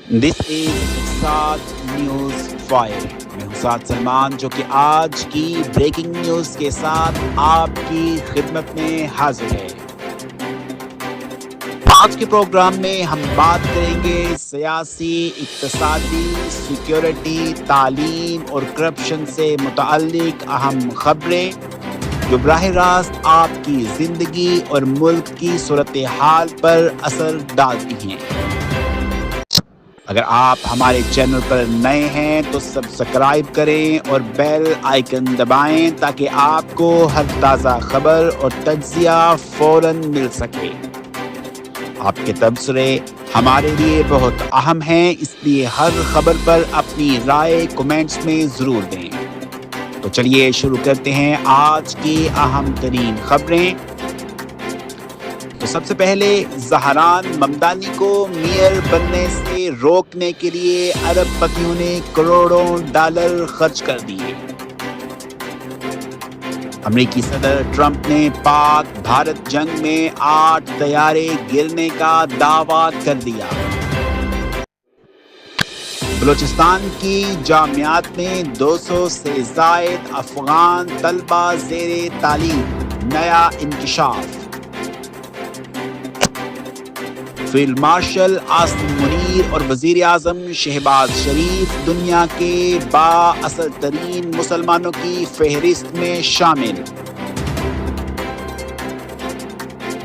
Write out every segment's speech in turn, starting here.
دس از سات news fire. میں ہوں سعد سلمان جو کہ آج کی بریکنگ نیوز کے ساتھ آپ کی خدمت میں حاضر ہے. آج کے پروگرام میں ہم بات کریں گے سیاسی، اقتصادی، سیکیورٹی، تعلیم اور کرپشن سے متعلق اہم خبریں جو براہ راست آپ کی زندگی اور ملک کی صورتحال پر اثر ڈالتی ہیں. اگر آپ ہمارے چینل پر نئے ہیں تو سبسکرائب کریں اور بیل آئیکن دبائیں تاکہ آپ کو ہر تازہ خبر اور تجزیہ فوراً مل سکے. آپ کے تبصرے ہمارے لیے بہت اہم ہیں، اس لیے ہر خبر پر اپنی رائے کومنٹس میں ضرور دیں. تو چلیے شروع کرتے ہیں آج کی اہم ترین خبریں. تو سب سے پہلے زہران ممدانی کو میئر بننے سے روکنے کے لیے ارب پتیوں نے کروڑوں ڈالر خرچ کر دیے. امریکی صدر ٹرمپ نے پاک بھارت جنگ میں 8 طیارے گرنے کا دعویٰ کر دیا. بلوچستان کی جامعات میں 200 سے زائد افغان طلبہ زیر تعلیم، نیا انکشاف. فیلڈ مارشل عاصم منیر اور وزیر اعظم شہباز شریف دنیا کے بااثر ترین مسلمانوں کی فہرست میں شامل.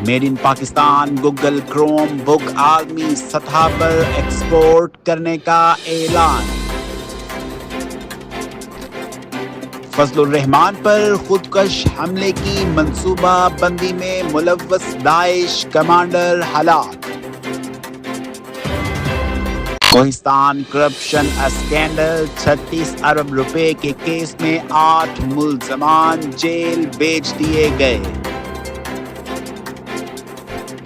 Made in Pakistan Google Chromebook عالمی سطح پر ایکسپورٹ کرنے کا اعلان. فضل الرحمان پر خودکش حملے کی منصوبہ بندی میں ملوث داعش کمانڈر ہلاک. کوہستان کرپشن اسکینڈل، 36 ارب روپے کے کیس میں 8 ملزمان جیل بھیج دیے گئے.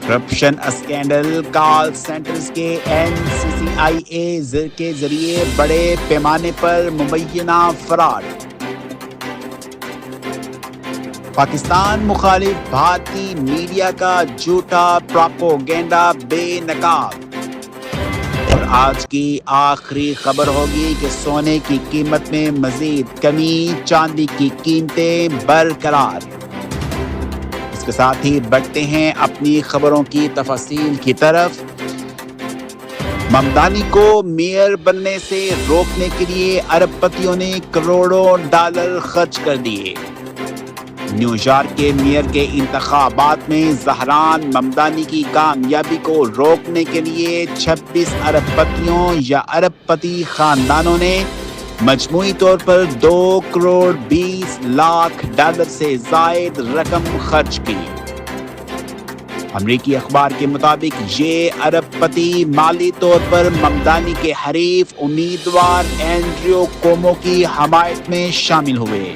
کرپشن اسکینڈل کال سینٹرز کے NCCIA کے ذریعے بڑے پیمانے پر مبینہ فراڈ. پاکستان مخالف بھارتی میڈیا کا جھوٹا پراپوگینڈا بے نقاب. اور آج کی آخری خبر ہوگی کہ سونے کی قیمت میں مزید کمی، چاندی کی قیمتیں برقرار. اس کے ساتھ ہی بڑھتے ہیں اپنی خبروں کی تفاصیل کی طرف. ممدانی کو میئر بننے سے روکنے کے لیے ارب پتیوں نے کروڑوں ڈالر خرچ کر دیے. نیو یارک کے میئر کے انتخابات میں زہران ممدانی کی کامیابی کو روکنے کے لیے 26 ارب پتیوں یا ارب پتی خاندانوں نے مجموعی طور پر 2 کروڑ 20 لاکھ ڈالر سے زائد رقم خرچ کی. امریکی اخبار کے مطابق یہ ارب پتی مالی طور پر ممدانی کے حریف امیدوار اینڈریو کومو کی حمایت میں شامل ہوئے.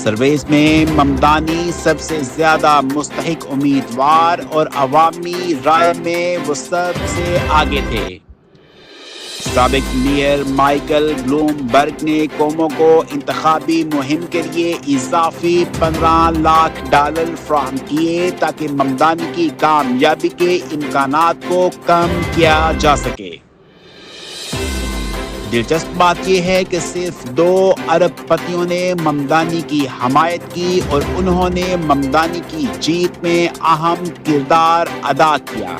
سرویز میں ممدانی سب سے زیادہ مستحق امیدوار اور عوامی رائے میں وہ سب سے آگے تھے. سابق میئر مائیکل بلوم برگ نے کومو کو انتخابی مہم کے لیے اضافی 15 لاکھ ڈالر فراہم کیے تاکہ ممدانی کی کامیابی کے امکانات کو کم کیا جا سکے. دلچسپ بات یہ ہے کہ صرف 2 ارب پتیوں نے ممدانی کی حمایت کی اور انہوں نے ممدانی کی جیت میں اہم کردار ادا کیا.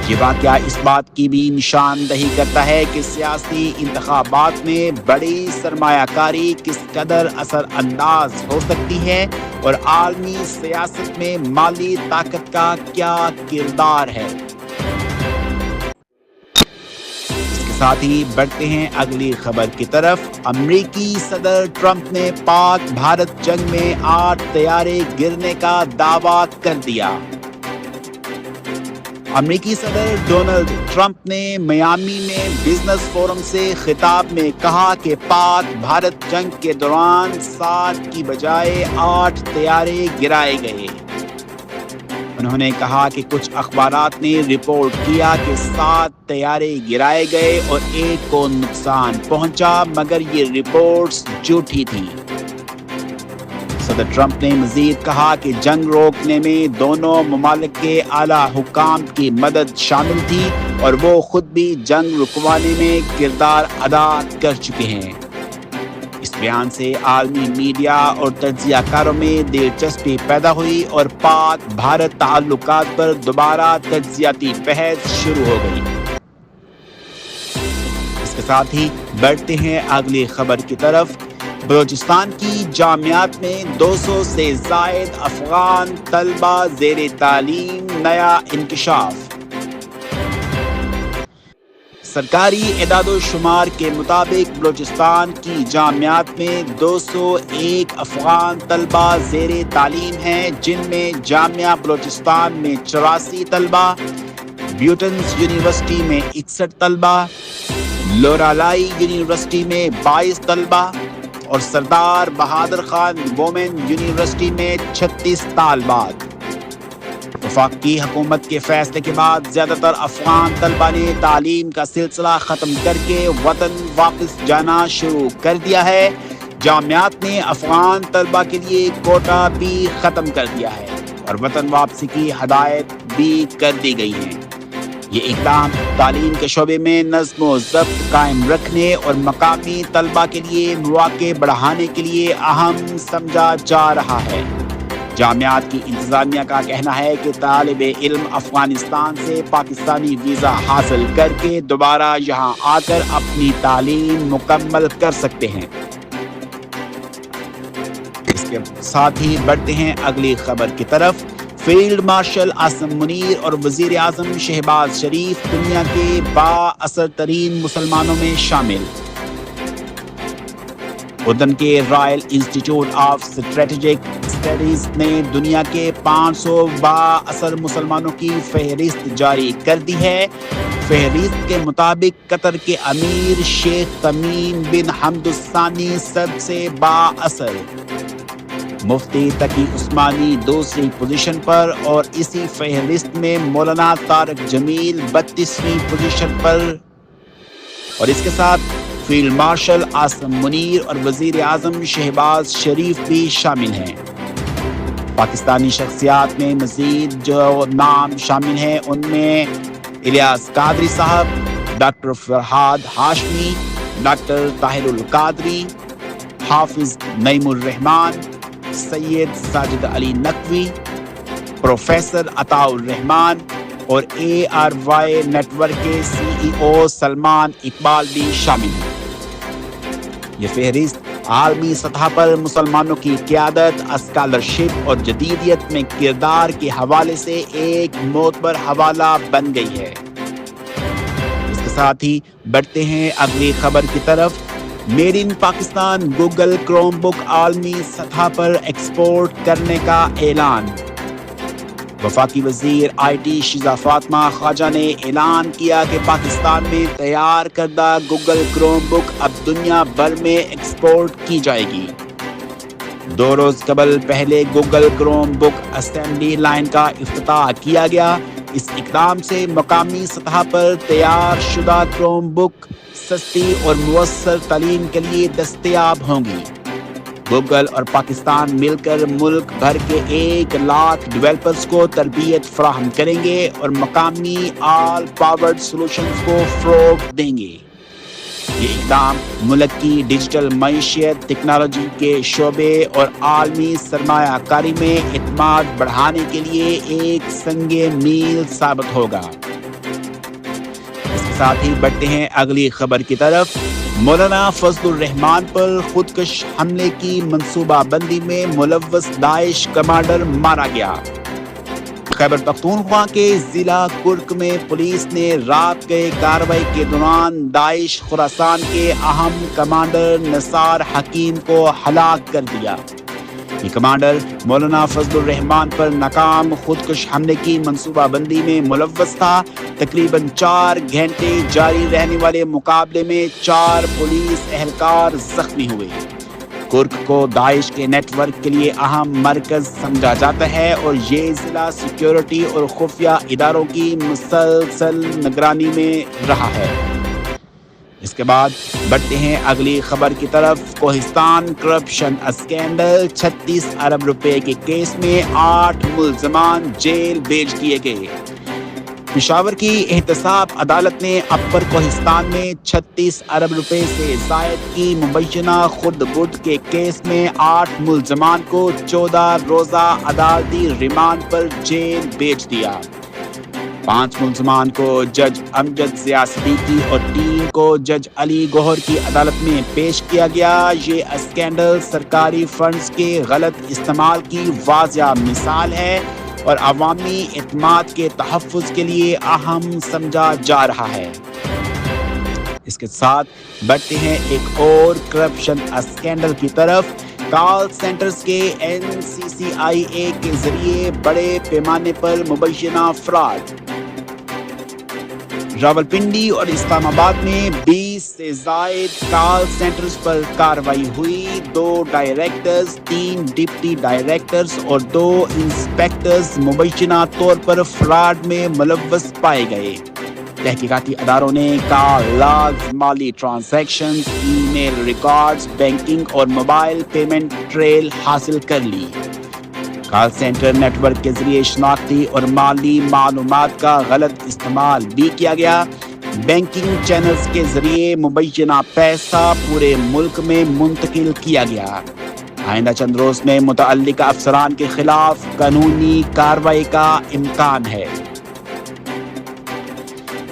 یہ واقعہ اس بات کی بھی نشاندہی کرتا ہے کہ سیاسی انتخابات میں بڑی سرمایہ کاری کس قدر اثر انداز ہو سکتی ہے اور عالمی سیاست میں مالی طاقت کا کیا کردار ہے. ساتھ ہی بڑھتے ہیں اگلی خبر کی طرف. امریکی صدر ٹرمپ نے پاک بھارت جنگ میں 8 طیارے گرنے کا دعویٰ کر دیا. امریکی صدر ڈونلڈ ٹرمپ نے میامی میں بزنس فورم سے خطاب میں کہا کہ پاک بھارت جنگ کے دوران 7 کی بجائے 8 طیارے گرائے گئے. انہوں نے کہا کہ کچھ اخبارات نے رپورٹ کیا کہ 7 طیارے گرائے گئے اور 1 کو نقصان پہنچا، مگر یہ رپورٹس جھوٹی تھیں. صدر ٹرمپ نے مزید کہا کہ جنگ روکنے میں دونوں ممالک کے اعلیٰ حکام کی مدد شامل تھی اور وہ خود بھی جنگ رکوانے میں کردار ادا کر چکے ہیں۔ اس بیان سے عالمی میڈیا اور تجزیہ کاروں میں دلچسپی پیدا ہوئی اور پاک بھارت تعلقات پر دوبارہ تجزیاتی بحث شروع ہو گئی۔ اس کے ساتھ ہی بڑھتے ہیں اگلی خبر کی طرف۔ بلوچستان کی جامعات میں 200 سے زائد افغان طلبہ زیر تعلیم، نیا انکشاف۔ سرکاری اعداد و شمار کے مطابق بلوچستان کی جامعات میں 201 افغان طلبہ زیر تعلیم ہیں، جن میں جامعہ بلوچستان میں 84 طلبہ، بیوٹنز یونیورسٹی میں 61 طلبہ، لورالائی یونیورسٹی میں 22 طلبہ اور سردار بہادر خان وومن یونیورسٹی میں 36 طالبات۔ وفاقی حکومت کے فیصلے کے بعد زیادہ تر افغان طلبہ نے تعلیم کا سلسلہ ختم کر کے وطن واپس جانا شروع کر دیا ہے۔ جامعات نے افغان طلبہ کے لیے کوٹا بھی ختم کر دیا ہے اور وطن واپسی کی ہدایت بھی کر دی گئی ہے۔ یہ اقدام تعلیم کے شعبے میں نظم و ضبط قائم رکھنے اور مقامی طلبہ کے لیے مواقع بڑھانے کے لیے اہم سمجھا جا رہا ہے۔ جامعات کی انتظامیہ کا کہنا ہے کہ طالب علم افغانستان سے پاکستانی ویزا حاصل کر کے دوبارہ یہاں آ کر اپنی تعلیم مکمل کر سکتے ہیں۔ اس کے ساتھ ہی بڑھتے ہیں اگلی خبر کی طرف۔ فیلڈ مارشل عاصم منیر اور وزیر اعظم شہباز شریف دنیا کے با اثر ترین مسلمانوں میں شامل۔ اردن کے Royal institute of strategic studies نے دنیا کے 500 با اثر مسلمانوں کی فہرست جاری کر دی ہے۔ فہرست کے مطابق قطر کے امیر شیخ تمیم بن حمد الثانی سب سے با اثر، مفتی تقی عثمانی دوسری پوزیشن پر اور اسی فہرست میں مولانا طارق جمیل 32ویں پوزیشن پر، اور اس کے ساتھ فیلڈ مارشل عاصم منیر اور وزیر اعظم شہباز شریف بھی شامل ہیں۔ پاکستانی شخصیات میں مزید جو نام شامل ہیں ان میں الیاس قادری صاحب، ڈاکٹر فرحاد ہاشمی، ڈاکٹر طاہر القادری، حافظ نعیم الرحمان، سید ساجد علی نقوی، پروفیسر عطاء الرحمان اور ARY نیٹ ورک کے CEO سلمان اقبال بھی شامل ہیں۔ یہ فہرست عالمی سطح پر مسلمانوں کی قیادت، اسکالرشپ اور جدیدیت میں کردار کے حوالے سے ایک معتبر حوالہ بن گئی ہے۔ اس کے ساتھ ہی بڑھتے ہیں اگلی خبر کی طرف۔ Made in Pakistan Google Chromebook عالمی سطح پر ایکسپورٹ کرنے کا اعلان۔ وفاقی وزیر IT شیزہ فاطمہ خواجہ نے اعلان کیا کہ پاکستان میں تیار کردہ گوگل کروم بک اب دنیا بھر میں ایکسپورٹ کی جائے گی۔ 2 روز قبل پہلے گوگل کروم بک اسمبلی لائن کا افتتاح کیا گیا۔ اس اقدام سے مقامی سطح پر تیار شدہ کروم بک سستی اور مؤثر تعلیم کے لیے دستیاب ہوں گی۔ گوگل اور پاکستان مل کر ملک بھر کے 1 لاکھ ڈیولپرز کو تربیت فراہم کریں گے اور مقامی آل پاورڈ سولوشنز کو فروغ دیں گے۔ یہ اقدام ملک کی ڈیجیٹل معیشت، ٹیکنالوجی کے شعبے اور عالمی سرمایہ کاری میں اعتماد بڑھانے کے لیے ایک سنگ میل ثابت ہوگا۔ اس کے ساتھ ہی بڑھتے ہیں اگلی خبر کی طرف۔ مولانا فضل الرحمان پر خودکش حملے کی منصوبہ بندی میں ملوث داعش کمانڈر مارا گیا۔ خیبر پختونخوا کے ضلع کرک میں پولیس نے رات گئے کارروائی کے دوران داعش خراسان کے اہم کمانڈر نثار حکیم کو ہلاک کر دیا۔ یہ کمانڈر مولانا فضل الرحمان پر ناکام خودکش حملے کی منصوبہ بندی میں ملوث تھا۔ تقریباً 4 گھنٹے جاری رہنے والے مقابلے میں 4 پولیس اہلکار زخمی ہوئے۔ کرک کو داعش کے نیٹ ورک کے لیے اہم مرکز سمجھا جاتا ہے اور یہ ضلع سیکیورٹی اور خفیہ اداروں کی مسلسل نگرانی میں رہا ہے۔ اس کے بعد بڑھتے ہیں اگلی خبر کی طرف۔ کوہستان کرپشن اسکینڈل، 36 ارب روپے کے کیس میں 8 ملزمان جیل بھیج دیے گئے۔ پشاور کی احتساب عدالت نے اپر کوہستان میں 36 ارب روپے سے زائد کی مبینہ خرد برد کے کیس میں 8 ملزمان کو 14 روزہ عدالتی ریمانڈ پر جیل بھیج دیا۔ 5 ملزمان کو جج امجد ضیاء صدیقی اور 3 کو جج علی گوہر کی عدالت میں پیش کیا گیا۔ یہ اسکینڈل سرکاری فنڈز کے غلط استعمال کی واضح مثال ہے اور عوامی اعتماد کے تحفظ کے لیے اہم سمجھا جا رہا ہے۔ اس کے ساتھ بڑھتے ہیں ایک اور کرپشن اسکینڈل کی طرف۔ کال سینٹرز کے NCCIA کے ذریعے بڑے پیمانے پر مبینہ فراڈ۔ راولپنڈی اور اسلام آباد میں 20 سے زائد کال سینٹرز پر کارروائی ہوئی۔ 2 ڈائریکٹرز، 3 ڈپٹی ڈائریکٹرز اور 2 انسپیکٹرز مبینہ طور پر فراڈ میں ملوث پائے گئے۔ تحقیقاتی اداروں نے کال لاگز، مالی ٹرانزیکشنز، ای میل ریکارڈز، بینکنگ اور موبائل پیمنٹ ٹریل حاصل کر لی۔ کال سینٹر نیٹ ورک کے ذریعے شناختی اور مالی معلومات کا غلط استعمال بھی کیا گیا۔ بینکنگ چینلز کے ذریعے مبینہ پیسہ پورے ملک میں منتقل کیا گیا۔ آئندہ چند روز میں متعلقہ افسران کے خلاف قانونی کارروائی کا امکان ہے۔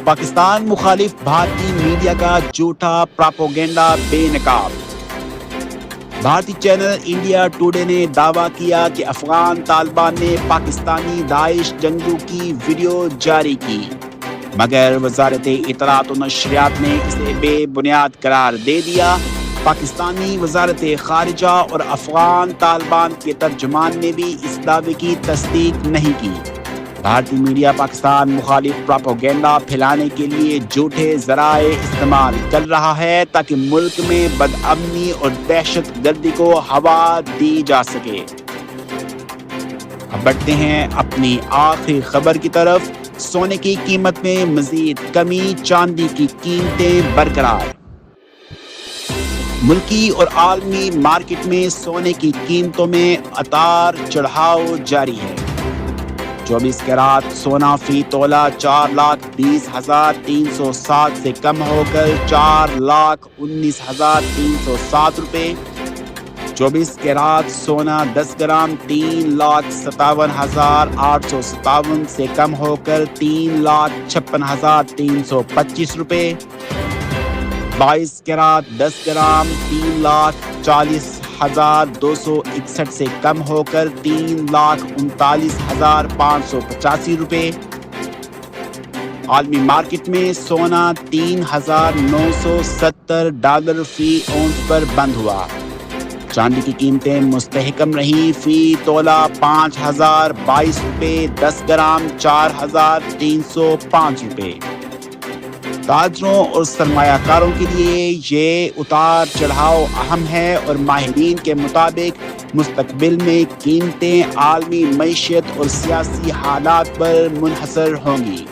پاکستان مخالف بھارتی میڈیا کا جھوٹا پراپوگنڈا بے نقاب۔ بھارتی چینل انڈیا ٹوڈے نے دعویٰ کیا کہ افغان طالبان نے پاکستانی داعش جنگجو کی ویڈیو جاری کی، مگر وزارت اطلاعات و نشریات نے اسے بے بنیاد قرار دے دیا۔ پاکستانی وزارت خارجہ اور افغان طالبان کے ترجمان نے بھی اس دعوے کی تصدیق نہیں کی۔ بھارتی میڈیا پاکستان مخالف پراپوگنڈا پھیلانے کے لیے جھوٹے ذرائع استعمال کر رہا ہے تاکہ ملک میں بدامنی اور دہشت گردی کو ہوا دی جا سکے۔ اب بڑھتے ہیں اپنی آخری خبر کی طرف۔ سونے کی قیمت میں مزید کمی، چاندی کی قیمتیں برقرار۔ ملکی اور عالمی مارکیٹ میں سونے کی قیمتوں میں اتار چڑھاؤ جاری ہے۔ 24 کیرات سونا فی تولہ 4,20,307 سے کم ہو کر 4,19,307 روپے۔ 24 کیرات سونا 10 گرام 3,57,857 سے کم ہو کر 3,56,325 روپے۔ 22 کیرات 10 گرام 3,40,261 سے کم ہو کر 3,39,585 روپے۔ عالمی مارکیٹ میں سونا $3,970 فی اونس پر بند ہوا۔ چاندی کی قیمتیں مستحکم رہیں، فی تولہ 5,022 روپے، 10 گرام 4,305 روپے۔ تاجروں اور سرمایہ کاروں کے لیے یہ اتار چڑھاؤ اہم ہے اور ماہرین کے مطابق مستقبل میں قیمتیں عالمی معیشت اور سیاسی حالات پر منحصر ہوں گی۔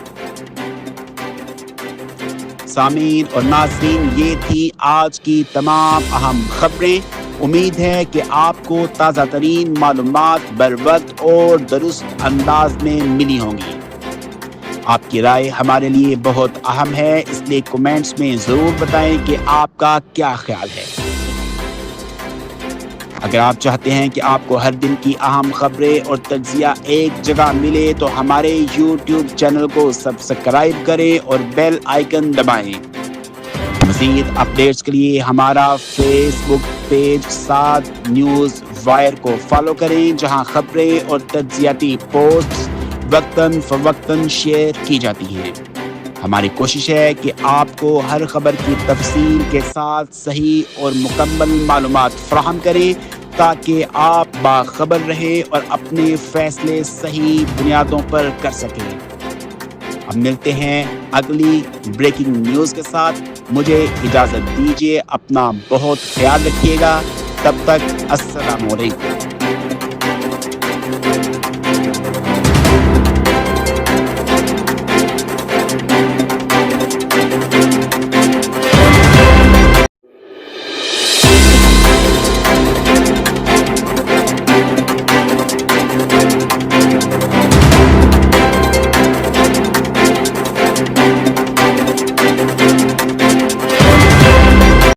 سامعین اور ناظرین، یہ تھی آج کی تمام اہم خبریں۔ امید ہے کہ آپ کو تازہ ترین معلومات بروقت اور درست انداز میں ملی ہوں گی۔ آپ کی رائے ہمارے لیے بہت اہم ہے، اس لیے کمنٹس میں ضرور بتائیں کہ آپ کا کیا خیال ہے۔ اگر آپ چاہتے ہیں کہ آپ کو ہر دن کی اہم خبریں اور تجزیہ ایک جگہ ملے تو ہمارے YouTube چینل کو سبسکرائب کریں اور بیل آئیکن دبائیں۔ مزید اپڈیٹس کے لیے ہمارا فیس بک پیج 7 نیوز وائر کو فالو کریں، جہاں خبریں اور تجزیاتی پوسٹس وقتاً فوقتاً شیئر کی جاتی ہیں۔ ہماری کوشش ہے کہ آپ کو ہر خبر کی تفصیل کے ساتھ صحیح اور مکمل معلومات فراہم کریں تاکہ آپ باخبر رہیں اور اپنے فیصلے صحیح بنیادوں پر کر سکیں۔ اب ملتے ہیں اگلی بریکنگ نیوز کے ساتھ۔ مجھے اجازت دیجیے، اپنا بہت خیال رکھیے گا۔ تب تک السلام علیکم۔